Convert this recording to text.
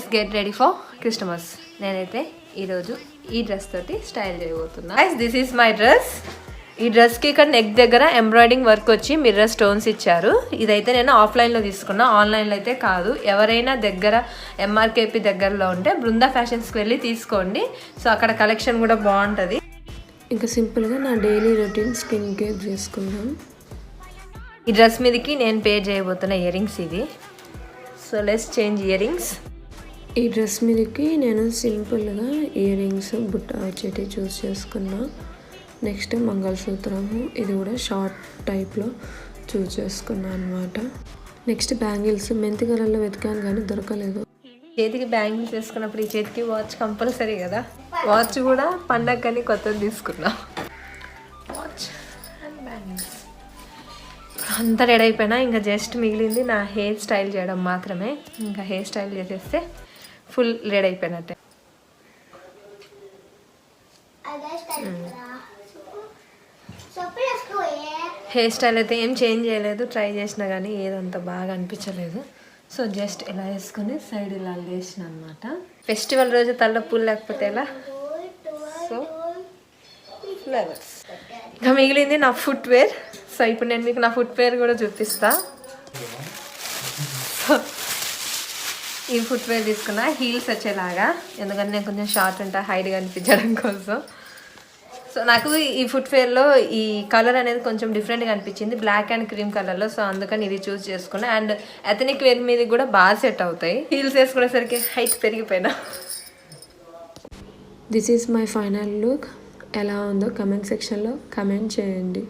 Let's get ready for Christmas. నేనైతే ఈరోజు ఈ డ్రెస్ తోటి స్టైల్ చేయబోతున్నా. This is my dress. ఈ డ్రెస్కి ఇక్కడ నెక్ దగ్గర ఎంబ్రాయిడింగ్ వర్క్ వచ్చి మిర్రర్ స్టోన్స్ ఇచ్చారు. ఇదైతే నేను ఆఫ్లైన్లో తీసుకున్నా, ఆన్లైన్లో అయితే కాదు. ఎవరైనా దగ్గర ఎంఆర్కేపీ దగ్గరలో ఉంటే బృందా ఫ్యాషన్స్కి వెళ్ళి తీసుకోండి. సో అక్కడ కలెక్షన్ కూడా బాగుంటుంది. ఇంకా సింపుల్గా నా డైలీ రొటీన్ స్కిన్ కేర్ చేసుకున్నాను. ఈ డ్రెస్ మీదకి నేను పే చేయబోతున్న ఇయర్ రింగ్స్ ఇవి. So let's change ear rings. ఈ డ్రెస్ మీదకి నేను సింపుల్గా ఇయర్ రింగ్స్ బుట్ట వచ్చేటి చూస్ చేసుకున్నా. నెక్స్ట్ మంగళసూత్రము, ఇది కూడా షార్ట్ టైప్లో చూస్ చేసుకున్నాను అనమాట. నెక్స్ట్ బ్యాంగిల్స్ మెంతి కలర్లో వెతికాను కానీ దొరకలేదు. చేతికి బ్యాంగిల్స్ వేసుకున్నప్పుడు ఈ చేతికి వాచ్ కంపల్సరీ కదా. వాచ్ కూడా పండగని కొత్తది తీసుకున్నా. వాచ్ అండ్ బ్యాంగిల్స్ అంతా రెడీ అయిపోయినా ఇంకా జస్ట్ మిగిలింది నా హెయిర్ స్టైల్ చేయడం మాత్రమే. ఇంకా హెయిర్ స్టైల్ చేసేస్తే ఫుల్ రెడీ అయిపోయినట్టే. హెయిర్ స్టైల్ అయితే ఏం చేంజ్ చేయలేదు, ట్రై చేసినా కానీ ఏదంత బాగా అనిపించలేదు. సో జస్ట్ ఇలా వేసుకొని సైడ్ ఇలా వేసిన అనమాట. ఫెస్టివల్ రోజు తల్ల పూలు లేకపోతే ఎలా. So flowers. ఇంకా మిగిలింది నా ఫుట్వేర్. సో ఇప్పుడు నేను మీకు నా ఫుట్వేర్ కూడా చూపిస్తా. సో ఈ ఫుట్వేర్ తీసుకున్నా హీల్స్ వచ్చేలాగా, ఎందుకంటే నేను కొంచెం షార్ట్ ఉంటా హైట్గా అనిపించడం కోసం. సో నాకు ఈ ఫుట్వేర్లో ఈ కలర్ అనేది కొంచెం డిఫరెంట్గా అనిపించింది, బ్లాక్ అండ్ క్రీమ్ కలర్లో. సో అందుకని ఇది చూస్ చేసుకున్నా. అండ్ ఎథనిక్ వేర్ మీద కూడా బాగా సెట్ అవుతాయి. హీల్స్ వేసుకునేసరికి హైట్ పెరిగిపోయినా. This is my final look. ఎలా ఉందో కమెంట్ సెక్షన్లో కమెంట్ చేయండి.